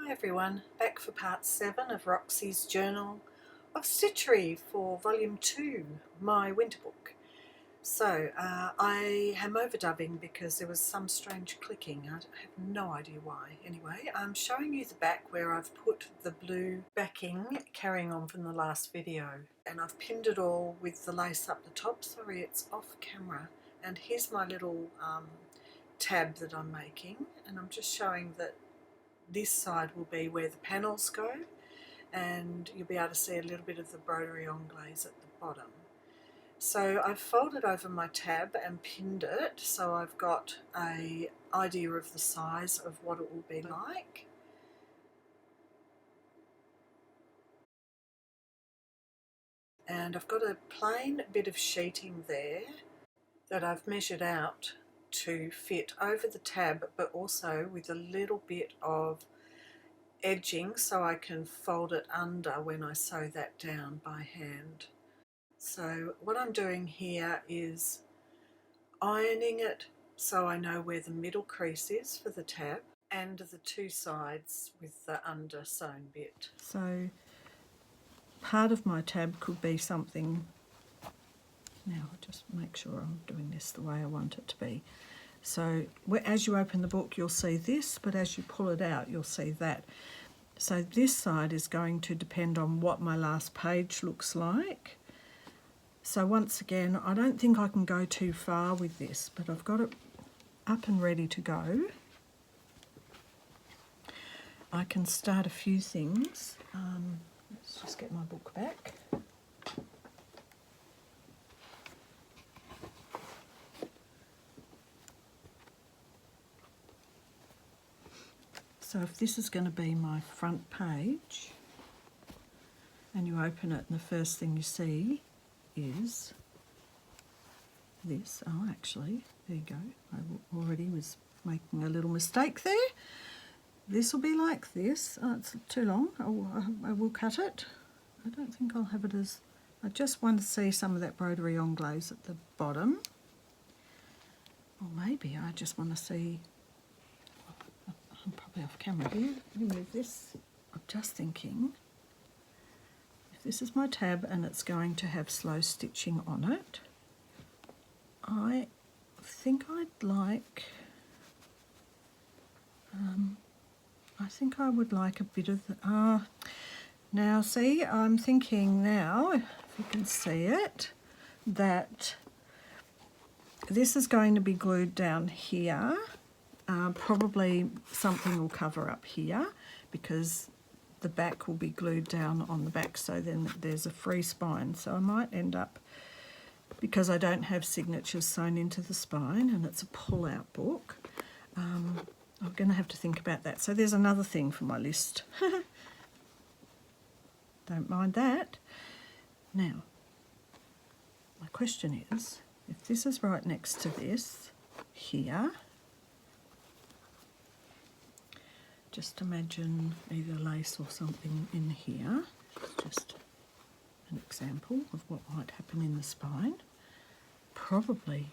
Hi everyone, back for part 7 of Roxy's Journal of Stitchery for Volume 2, my winter book. So I am overdubbing because there was some strange clicking. I have no idea why. Anyway, I'm showing you the back where I've put the blue backing carrying on from the last video, and I've pinned it all with the lace up the top. Sorry, it's off camera. And here's my little tab that I'm making, and I'm just showing that this side will be where the panels go, and you'll be able to see a little bit of the embroidery anglaise at the bottom. So I've folded over my tab and pinned it, so I've got an idea of the size of what it will be like. And I've got a plain bit of sheeting there that I've measured out to fit over the tab, but also with a little bit of edging so I can fold it under when I sew that down by hand. So what I'm doing here is ironing it so I know where the middle crease is for the tab and the two sides with the under sewn bit. So part of my tab could be something, now I'll just make sure I'm doing this the way I want it to be. So as you open the book you'll see this, but as you pull it out you'll see that. So this side is going to depend on what my last page looks like. So once again, I don't think I can go too far with this, but I've got it up and ready to go. I can start a few things. Let's just get my book back. So if this is going to be my front page, and you open it and the first thing you see is this. Oh, actually, there you go. I already was making a little mistake there. This will be like this. Oh, it's too long. I will cut it. I don't think I'll have it as... I just want to see some of that embroidery anglaise at the bottom. Or maybe I just want to see... I'm probably off camera here. Let me move this. I'm just thinking, if this is my tab and it's going to have slow stitching on it, I think I'd like, I think I would like a bit of the, now see, I'm thinking now, if you can see it, that this is going to be glued down here. Probably something will cover up here because the back will be glued down on the back, so then there's a free spine. So I might end up, because I don't have signatures sewn into the spine and it's a pull-out book, I'm going to have to think about that. So there's another thing for my list. Don't mind that. Now, my question is, if this is right next to this here, just imagine either lace or something in here. Just an example of what might happen in the spine. Probably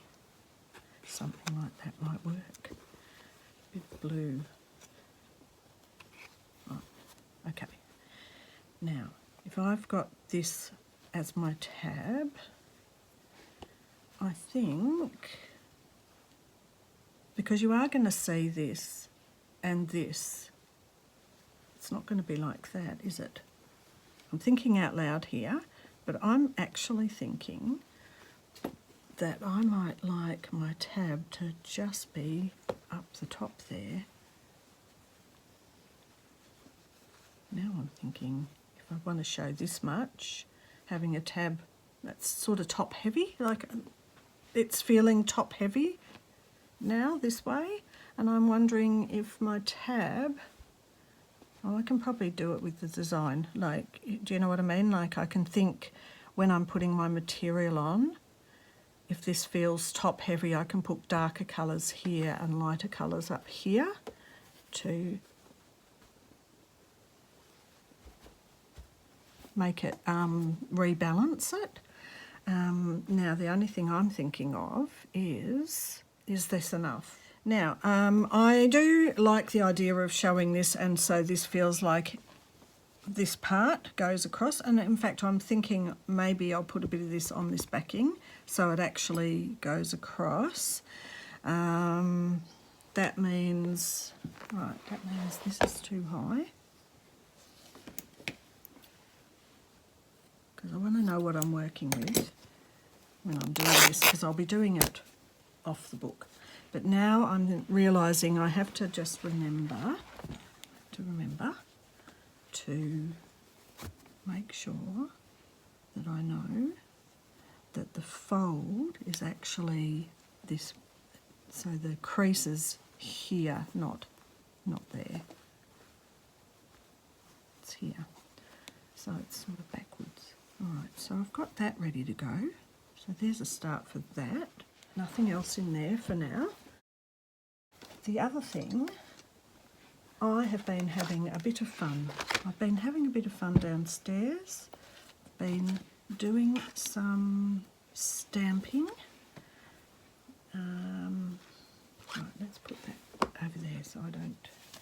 something like that might work. A bit of blue. Right. Okay. Now, if I've got this as my tab, I think, because you are going to see this and this, it's not going to be like that, is it? I'm thinking out loud here, but I'm actually thinking that I might like my tab to just be up the top there. Now I'm thinking, if I want to show this much, having a tab that's sort of top heavy, like it's feeling top heavy now this way, and I'm wondering if my tab, oh, I can probably do it with the design, like, do you know what I mean? Like I can think when I'm putting my material on, if this feels top heavy, I can put darker colours here and lighter colours up here to make it rebalance it. Now the only thing I'm thinking of is this enough? Now, I do like the idea of showing this, and so this feels like this part goes across, and in fact I'm thinking maybe I'll put a bit of this on this backing so it actually goes across. That means, right, that means this is too high, because I want to know what I'm working with when I'm doing this, because I'll be doing it off the book. But now I'm realising I have to just remember to make sure that I know that the fold is actually this, so the crease is here, not there. It's here, so it's sort of backwards. All right, so I've got that ready to go. So there's a start for that. Nothing else in there for now. The other thing, I have been having a bit of fun. I've been having a bit of fun downstairs. I've been doing some stamping. Right, let's put that over there so I don't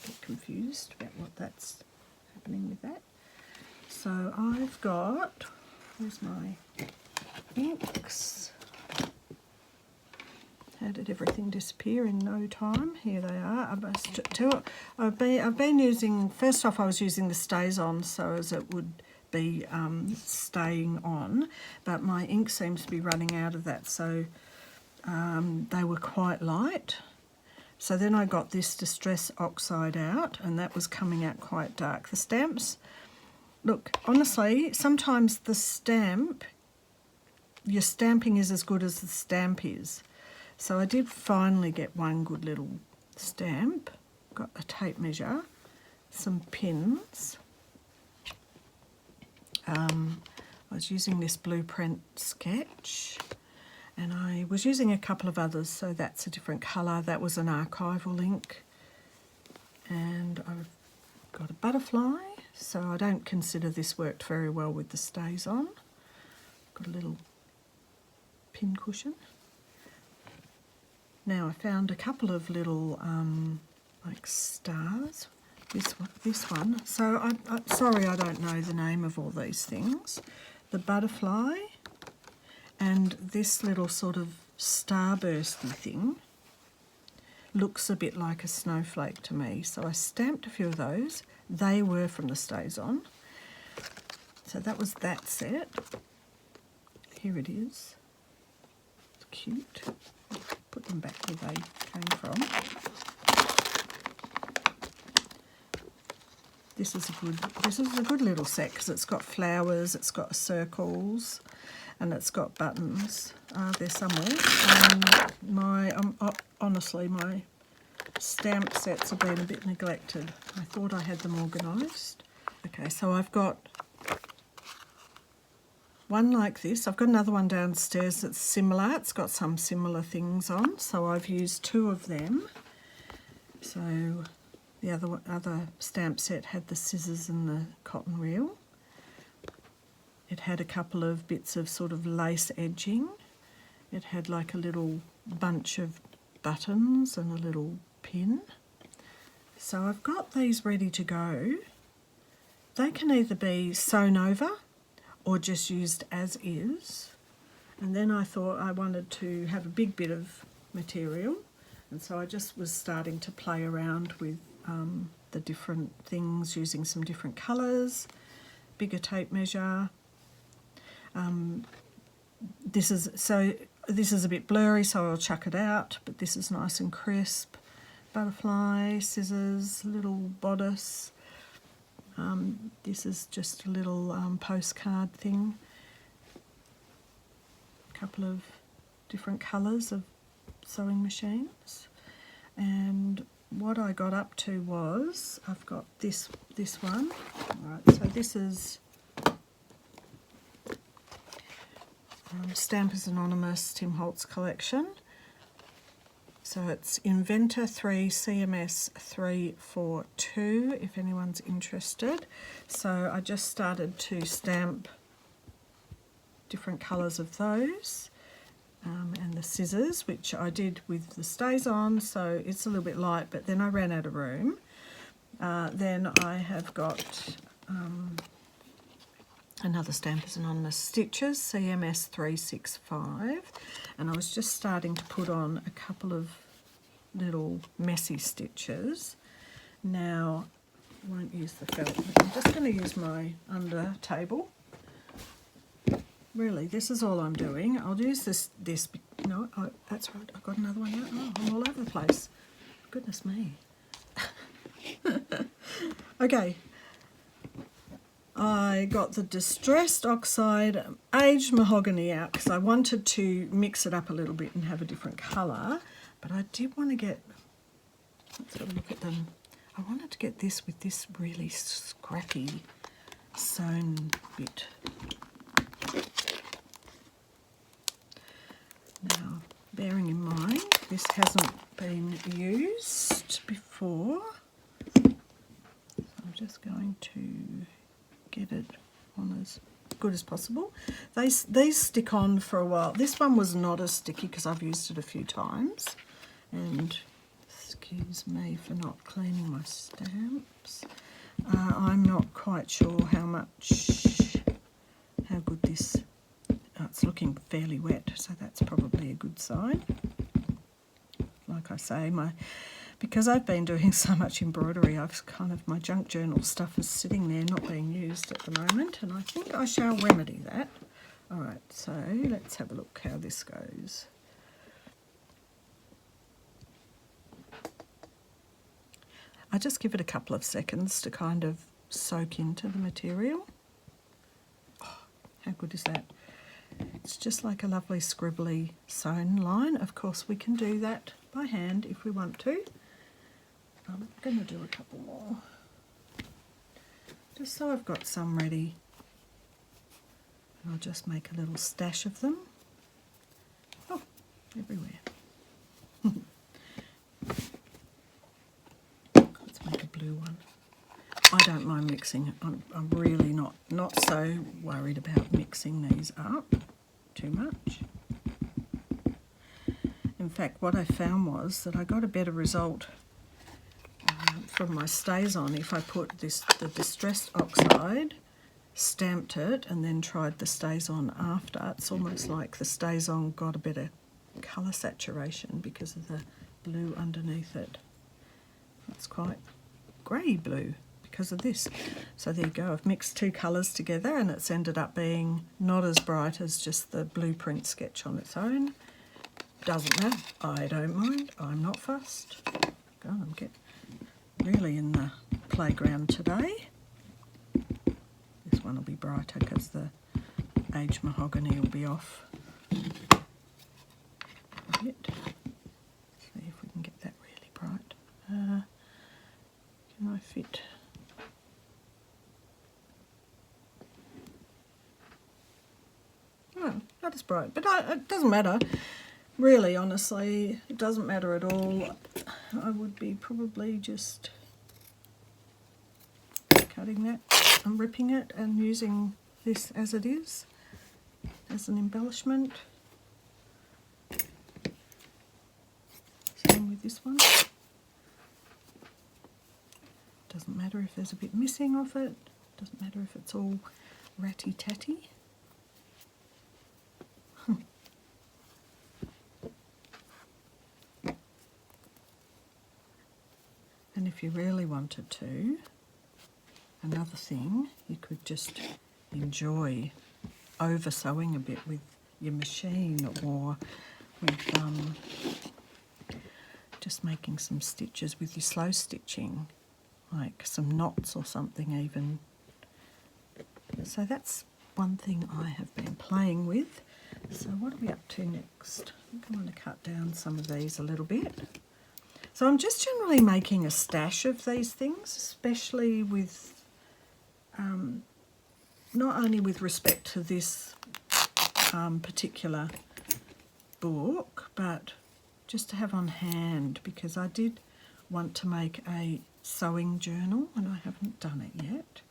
get confused about what that's happening with that. So I've got, where's my inks? How did everything disappear in no time? Here they are. I've been using, first off I was using the stays on so as it would be staying on, but my ink seems to be running out of that, so they were quite light. So then I got this Distress Oxide out, and that was coming out quite dark. The stamps, look, honestly, sometimes the stamp, your stamping is as good as the stamp is. So I did finally get one good little stamp. Got a tape measure, some pins. I was using this blueprint sketch, and I was using a couple of others, so that's a different colour. That was an archival ink. And I've got a butterfly, so I don't consider this worked very well with the stays on. Got a little pin cushion. Now I found a couple of little like stars. This one. So I'm sorry I don't know the name of all these things. The butterfly and this little sort of starbursty thing looks a bit like a snowflake to me. So I stamped a few of those. They were from the stays on. So that was that set. Here it is. It's cute. Put them back where they came from. This is a good little set because it's got flowers, it's got circles, and it's got buttons. They're somewhere. Honestly, my stamp sets have been a bit neglected. I thought I had them organised. Okay, so I've got one like this. I've got another one downstairs that's similar. It's got some similar things on, so I've used two of them. So the other stamp set had the scissors and the cotton reel. It had a couple of bits of sort of lace edging. It had like a little bunch of buttons and a little pin. So I've got these ready to go. They can either be sewn over or just used as is. And then I thought I wanted to have a big bit of material, and so I just was starting to play around with the different things, using some different colours, bigger tape measure. This is a bit blurry, so I'll chuck it out, but this is nice and crisp. Butterfly, scissors, little bodice. This is just a little postcard thing. A couple of different colours of sewing machines. And what I got up to was, I've got this one. All right, so this is Stampers Anonymous Tim Holtz collection. So it's Inventor 3 CMS 342 if anyone's interested. So I just started to stamp different colours of those. and the scissors, which I did with the stays on, so it's a little bit light, but then I ran out of room. Then I have got another Stampers Anonymous Stitches, CMS 365, and I was just starting to put on a couple of little messy stitches. Now, I won't use the felt, I'm just going to use my under table. Really, this is all I'm doing. I'll use this, no, oh, that's right, I've got another one out. Oh, I'm all over the place. Goodness me. Okay, I got the Distressed Oxide Aged Mahogany out because I wanted to mix it up a little bit and have a different colour, but I did want to get, let's have a look at them. I wanted to get this with this really scrappy sewn bit. Now, bearing in mind this hasn't been used before, I'm just going to get it on as good as possible. These stick on for a while. This one was not as sticky because I've used it a few times, and excuse me for not cleaning my stamps. I'm not quite sure how good this, it's looking fairly wet, so that's probably a good sign. Like I say, because I've been doing so much embroidery, my junk journal stuff is sitting there not being used at the moment, and I think I shall remedy that. Alright, so let's have a look how this goes. I just give it a couple of seconds to kind of soak into the material. Oh, how good is that? It's just like a lovely scribbly sewn line. Of course, we can do that by hand if we want to. I'm going to do a couple more, just so I've got some ready. And I'll just make a little stash of them. Oh, everywhere. Let's make a blue one. I don't mind mixing it. I'm really not so worried about mixing these up too much. In fact, what I found was that I got a better result from my stays on if I put the Distressed Oxide, stamped it, and then tried the stays on after. It's almost like the stays on got a better colour saturation because of the blue underneath it. It's quite grey blue because of this. So there you go, I've mixed two colours together and it's ended up being not as bright as just the blueprint sketch on its own. Doesn't matter, I don't mind, I'm not fussed. God, I'm getting really in the playground today. This one will be brighter because the aged mahogany will be off a bit. See if we can get that really bright. Can I fit? Oh, not as bright, but it doesn't matter. Really, honestly, it doesn't matter at all. I would be probably just cutting that and ripping it and using this as it is, as an embellishment. Same with this one. Doesn't matter if there's a bit missing off it. Doesn't matter if it's all ratty-tatty. And if you really wanted to, another thing, you could just enjoy over sewing a bit with your machine, or with just making some stitches with your slow stitching, like some knots or something even. So that's one thing I have been playing with. So what are we up to next? I think I want to cut down some of these a little bit. So I'm just generally making a stash of these things, especially with, not only with respect to this particular book, but just to have on hand, because I did want to make a sewing journal and I haven't done it yet,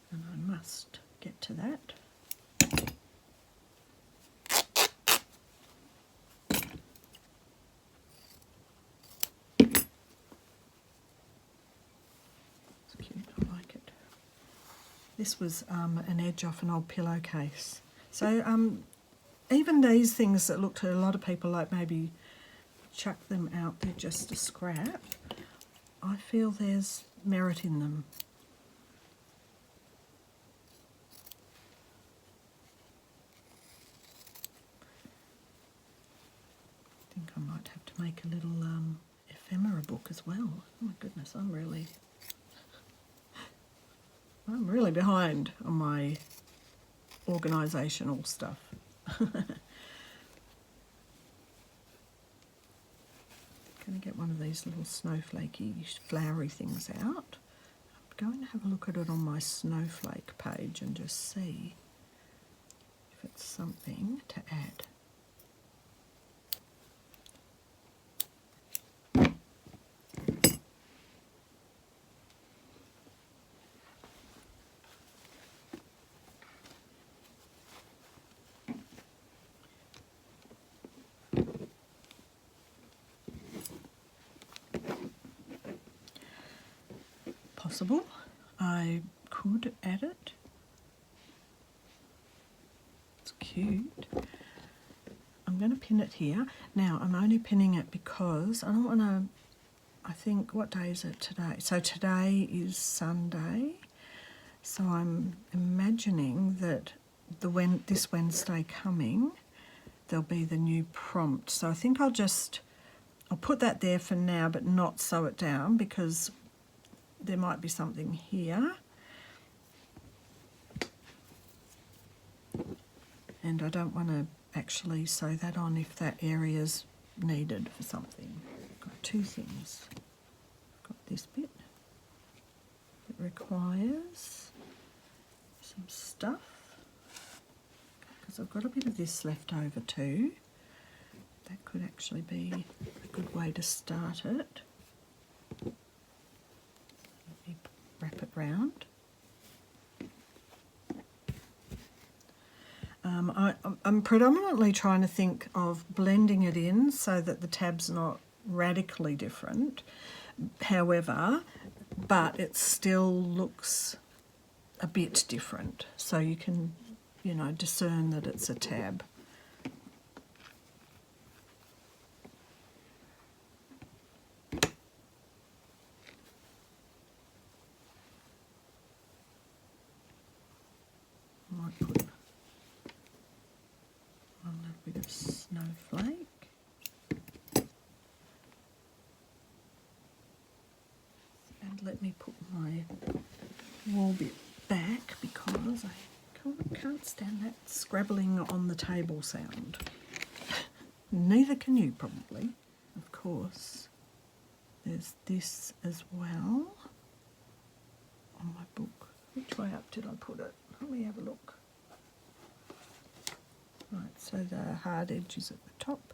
and I must get to that. This was an edge off an old pillowcase. So even these things that look to a lot of people like maybe chuck them out, they're just a scrap, I feel there's merit in them. I think I might have to make a little ephemera book as well. Oh my goodness, I'm really behind on my organisational stuff. Going to get one of these little snowflakey, flowery things out. I'm going to have a look at it on my snowflake page and just see if it's something to add. Possible. I could add it. It's cute. I'm going to pin it here. Now, I'm only pinning it because I don't want to, I think, what day is it today? So today is Sunday. So I'm imagining that this Wednesday coming, there'll be the new prompt. So I think I'll put that there for now, but not sew it down because there might be something here. And I don't want to actually sew that on if that area's needed for something. I've got two things. I've got this bit that requires some stuff, because I've got a bit of this left over too. That could actually be a good way to start it. Let me wrap it round. I'm predominantly trying to think of blending it in so that the tab's not radically different. However, but it still looks a bit different. So you can, discern that it's a tab. Might put a little bit of snowflake. And let me put my wall bit back because I can't stand that scrabbling on the table sound. Neither can you probably, of course. There's this as well on my book. Which way up did I put it? Let me have a look. Right, so the hard edge is at the top.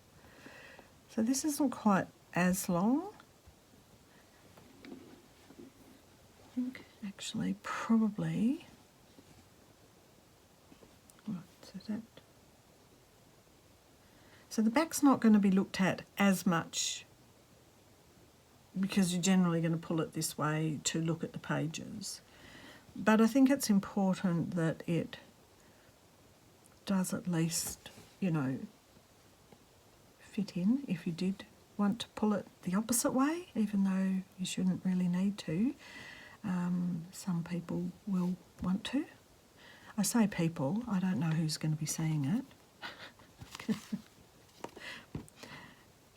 So this isn't quite as long. I think actually probably, right, so the back's not going to be looked at as much because you're generally going to pull it this way to look at the pages. But I think it's important that it does at least, fit in if you did want to pull it the opposite way, even though you shouldn't really need to. Some people will want to. I say people, I don't know who's going to be seeing it.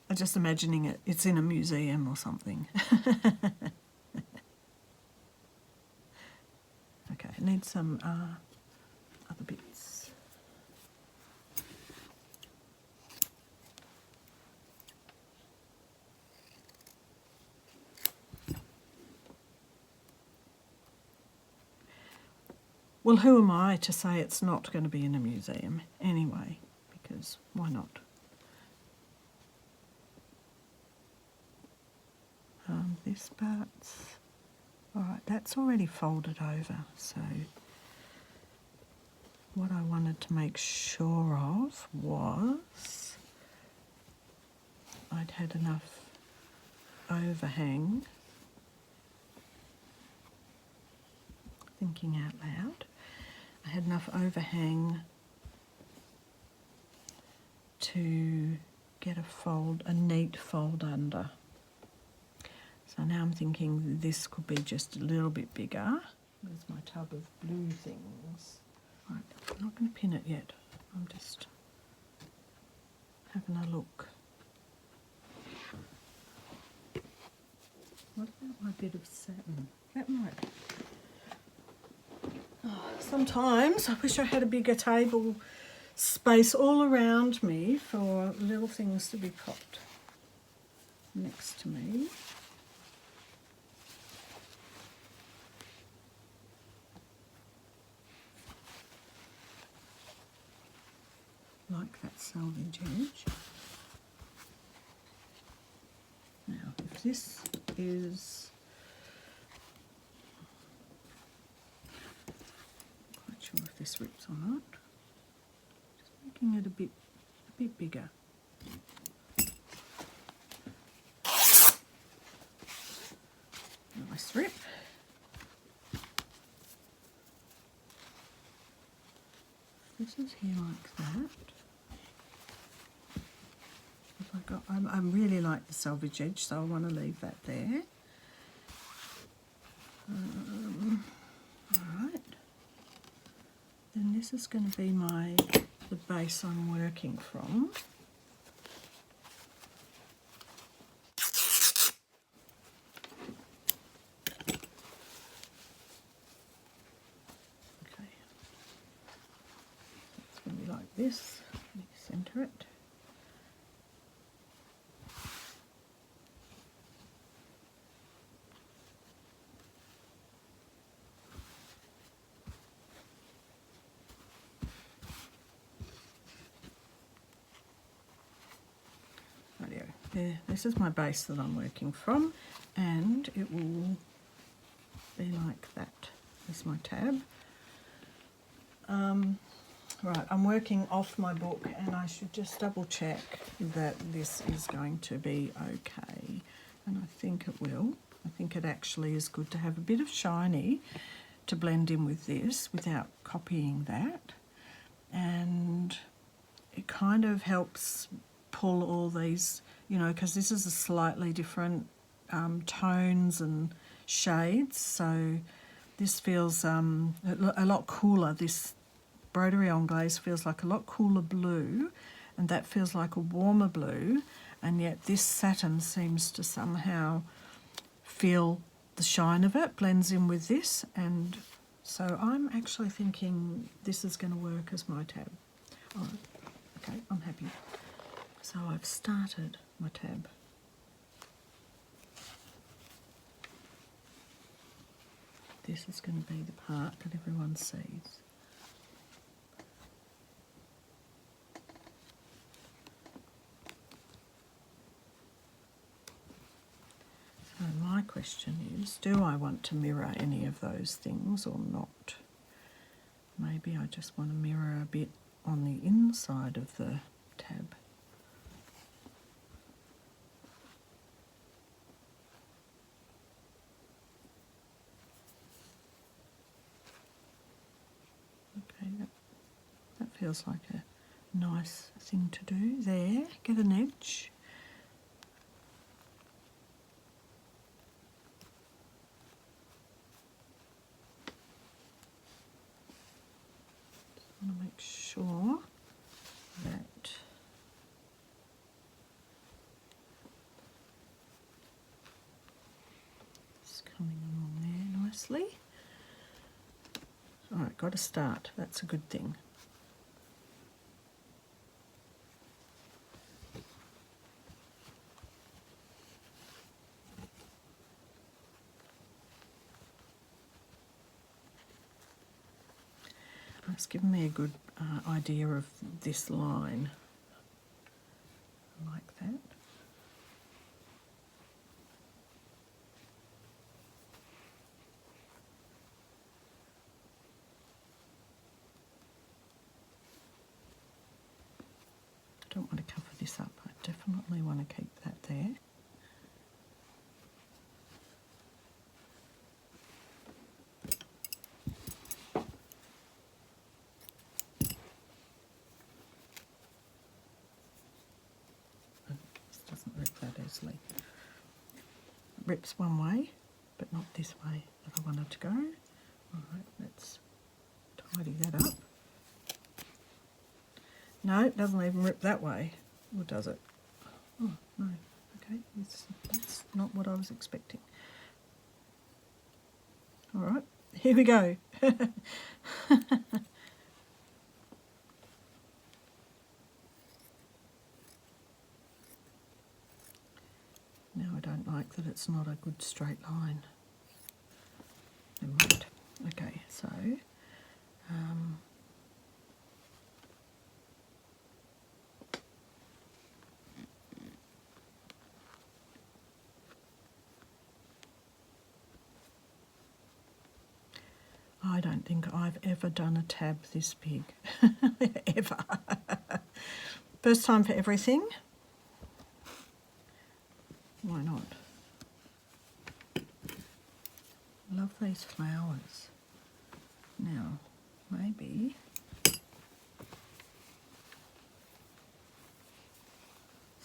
I'm just imagining it's in a museum or something. Okay, I need some other bits. Well, who am I to say it's not going to be in a museum anyway, because why not? This part's, all right, that's already folded over, so what I wanted to make sure of was I'd had enough overhang. thinking out loud. I had enough overhang to get a neat fold under. So now I'm thinking this could be just a little bit bigger. There's my tub of blue things. Right, I'm not going to pin it yet. I'm just having a look. What about my bit of satin? That might... Oh, sometimes I wish I had a bigger table space all around me for little things to be popped next to me. Like that selvage edge. Now, if this is... I'm not quite sure if this rips or not. Just making it a bit bigger. Nice rip. This is here like that. I really like the selvage edge, so I want to leave that there. Alright. Then this is going to be the base I'm working from. Okay. It's going to be like this. Center it. There, this is my base that I'm working from, and it will be like that. There's my tab. Right, I'm working off my book, and I should just double check that this is going to be okay, and I think it will. I think it actually is good to have a bit of shiny to blend in with this without copying that, and it kind of helps pull all these, you know, because this is a slightly different tones and shades, so this feels a lot cooler. This Embroidery on Glaze feels like a lot cooler blue, and that feels like a warmer blue, and yet this satin seems to somehow feel the shine of it, blends in with this, and so I'm actually thinking this is going to work as my tab. Oh, okay, I'm happy. So I've started my tab. This is going to be the part that everyone sees. So my question is, do I want to mirror any of those things or not? Maybe I just want to mirror a bit on the inside of the tab. Okay, that feels like a nice thing to do there. Get an edge. Just want to make sure that it's coming along there nicely. All right, got to start. That's a good thing. It's given me a good idea of this line. I like that. I don't want to cover this up. I definitely want to keep that there. rips one way, but not this way that I wanted to go. Alright, let's tidy that up. No, it doesn't even rip that way, or does it? Oh, no. Okay, that's not what I was expecting. Alright, here we go. Now I don't like that it's not a good straight line. Never mind. Okay, so I don't think I've ever done a tab this big. Ever. First time for everything. Why not? Love these flowers. Now, maybe so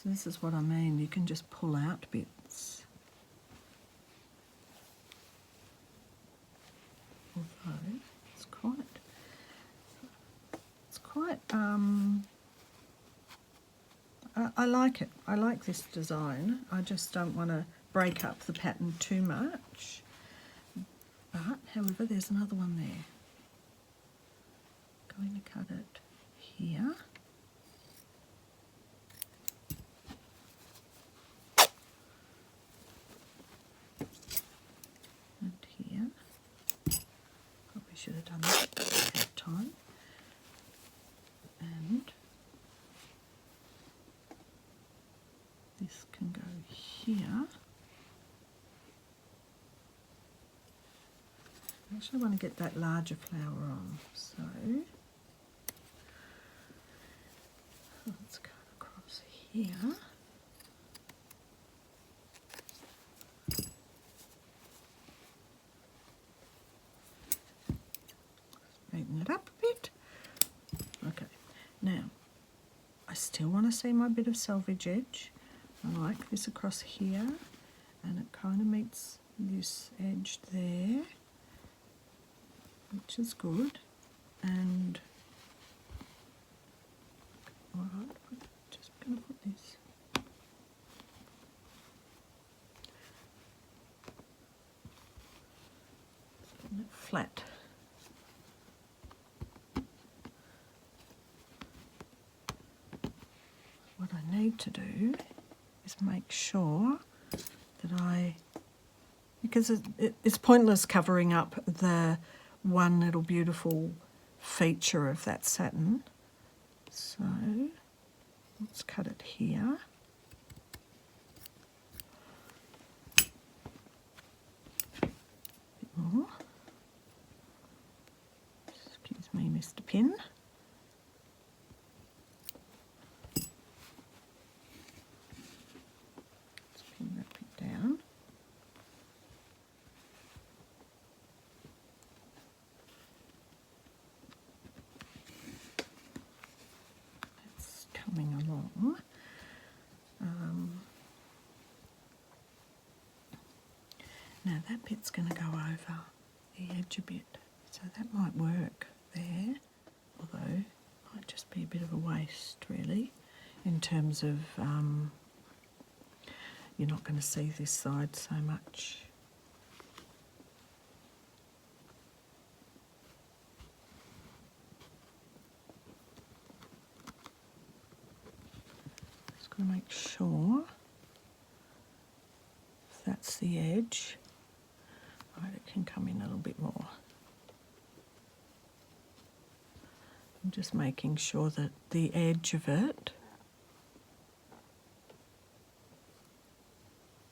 this is what I mean, you can just pull out bits. Although it's quite I like it. I like this design. I just don't want to break up the pattern too much. But, however, there's another one there. I'm going to cut it here. And here. Probably should have done that at that time. And this can go here. I actually want to get that larger flower on, so let's cut across here. Straighten it up a bit. Okay, now I still want to see my bit of selvage edge. I like this across here, and it kind of meets this edge there, which is good. And alright, just going to put this flat. What I need to do is make sure that because it's pointless covering up the one little beautiful feature of that satin. So let's cut it here. A bit more. Excuse me, Mr. Pin. Let's pin that bit down. Coming along. Now that bit's going to go over the edge a bit, so that might work there, although it might just be a bit of a waste really, in terms of you're not going to see this side so much. To make sure if that's the edge, right, it can come in a little bit more. I'm just making sure that the edge of it,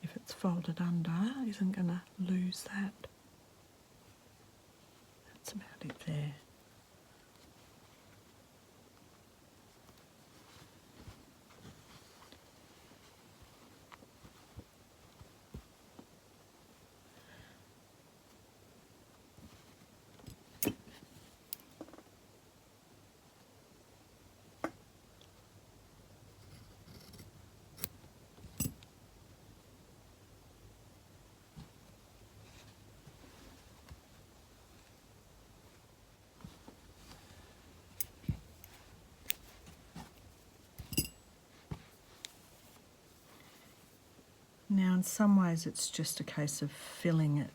if it's folded under, isn't going to lose that. That's about it there. Now in some ways it's just a case of filling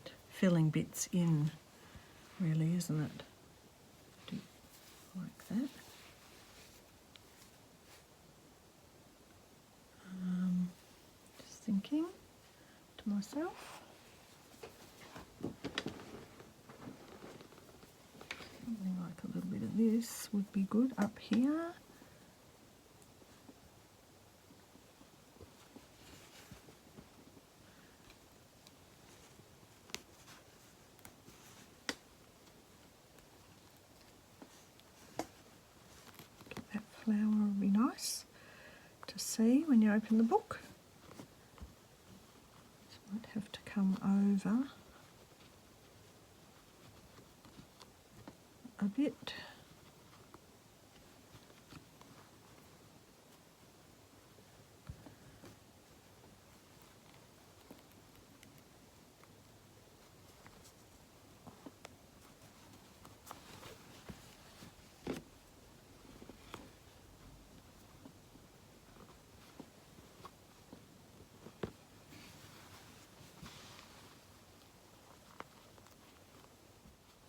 bits in, really, isn't it? Do like that. Just thinking to myself. Something like a little bit of this would be good up here. That flower will be nice to see when you open the book. This might have to come over a bit.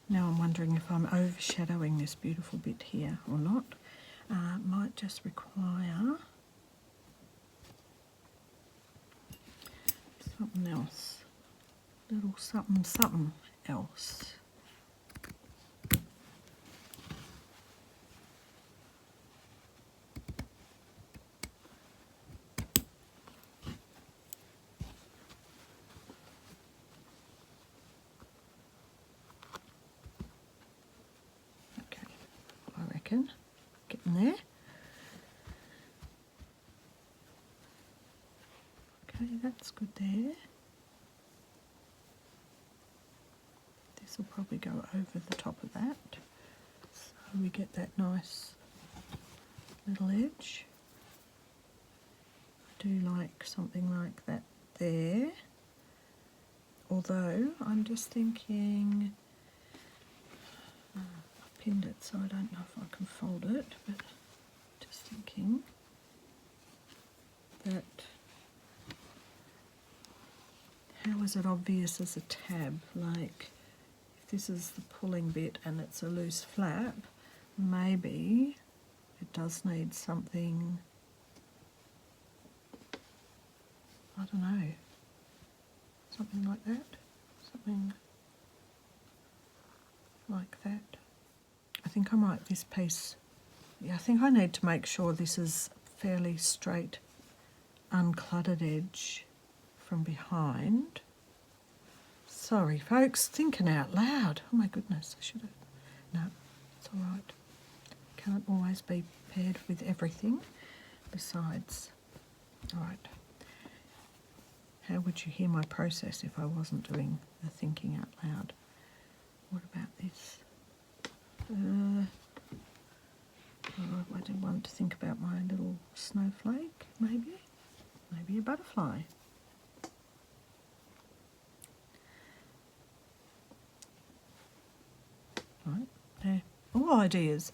Now I'm wondering if I'm overshadowing this beautiful bit here or not. Might just require something else, little something else. Getting there. Okay, that's good there. This will probably go over the top of that, so we get that nice little edge. I do like something like that there, although I'm just thinking, I've pinned it so I don't know if I can fold it, but just thinking that how is it obvious as a tab? Like, if this is the pulling bit and it's a loose flap, maybe it does need something, I don't know, something like that, something like that. I think I might, this piece, yeah, I think I need to make sure this is fairly straight, uncluttered edge from behind. Sorry folks, thinking out loud. Oh my goodness, I should have, no, it's all right. Can't always be paired with everything. Besides, all right, how would you hear my process if I wasn't doing the thinking out loud? What about this? I did want to think about my little snowflake, maybe a butterfly. Right, there. All ideas.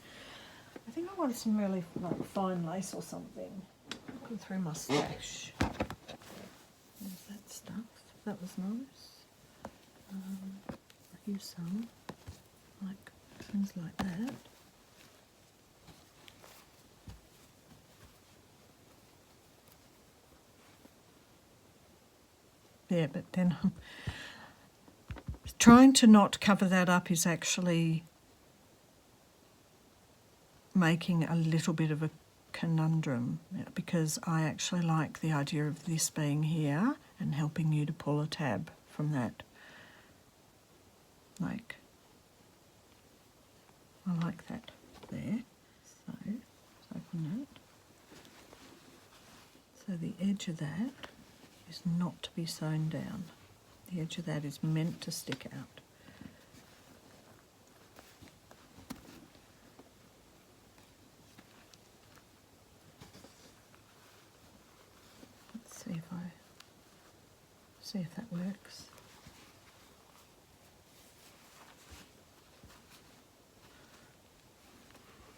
I think I want some really like fine lace or something. Looking through my stash. There's that stuff. That was nice. Here's some, like things like that. Yeah, but then trying to not cover that up is actually making a little bit of a conundrum, because I actually like the idea of this being here and helping you to pull a tab from that. Like, I like that there. So let's open that. So the edge of that is not to be sewn down. The edge of that is meant to stick out. Let's see if that works.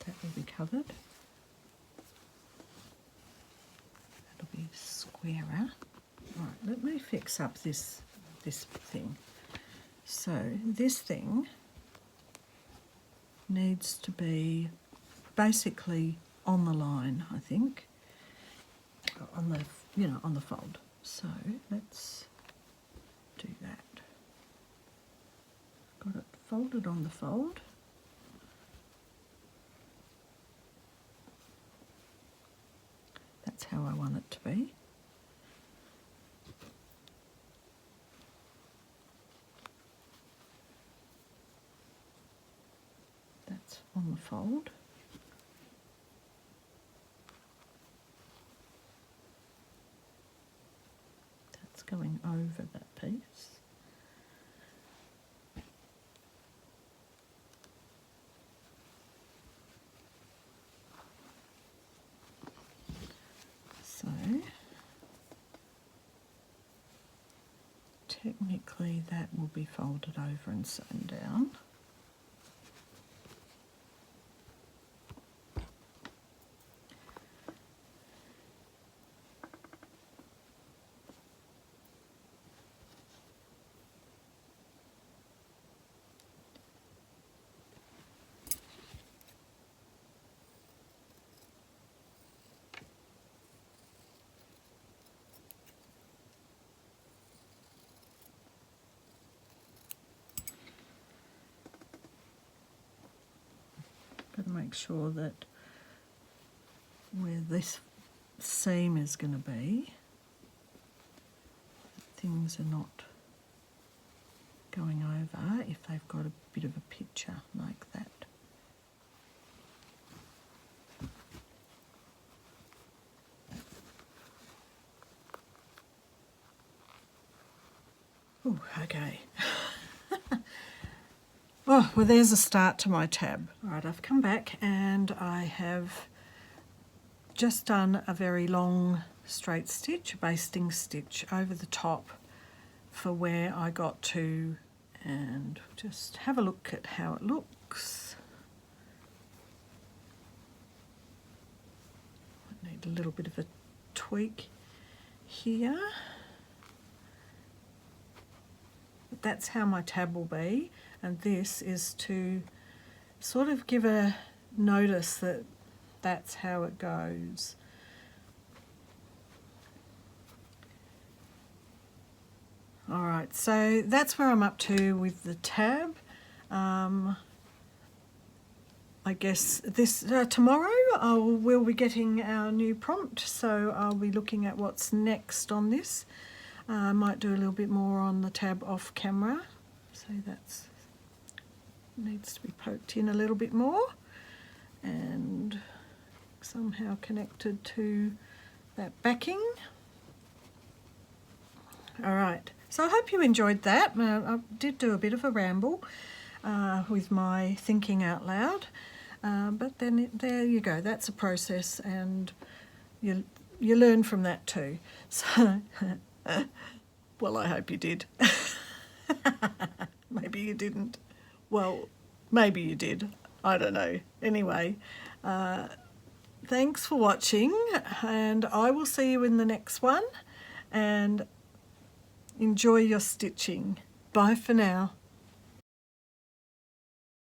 That will be covered. That'll be squarer. Right, let me fix up this thing. So this thing needs to be basically on the line, I think, on the, you know, on the fold. So let's do that. Got it folded on the fold. That's how I want it to be. That's on the fold. That's going over that piece. So technically that will be folded over and sewn down. Got to make sure that where this seam is going to be, things are not going over if they've got a bit of a picture like that. Oh, okay. Oh, well, there's a start to my tab. All right, I've come back and I have just done a very long straight stitch, a basting stitch over the top for where I got to, and just have a look at how it looks. I need a little bit of a tweak here. But that's how my tab will be, and this is to sort of give a notice that that's how it goes. All right, so that's where I'm up to with the tab. I guess this tomorrow we'll be getting our new prompt, so I'll be looking at what's next on this. I might do a little bit more on the tab off camera, so that's needs to be poked in a little bit more and somehow connected to that backing. All right, so I hope you enjoyed that. I did do a bit of a ramble with my thinking out loud, but then there you go, that's a process, and you learn from that too. So well, I hope you did. Maybe you didn't. Well, maybe you did. I don't know. Anyway, thanks for watching, and I will see you in the next one, and enjoy your stitching. Bye for now.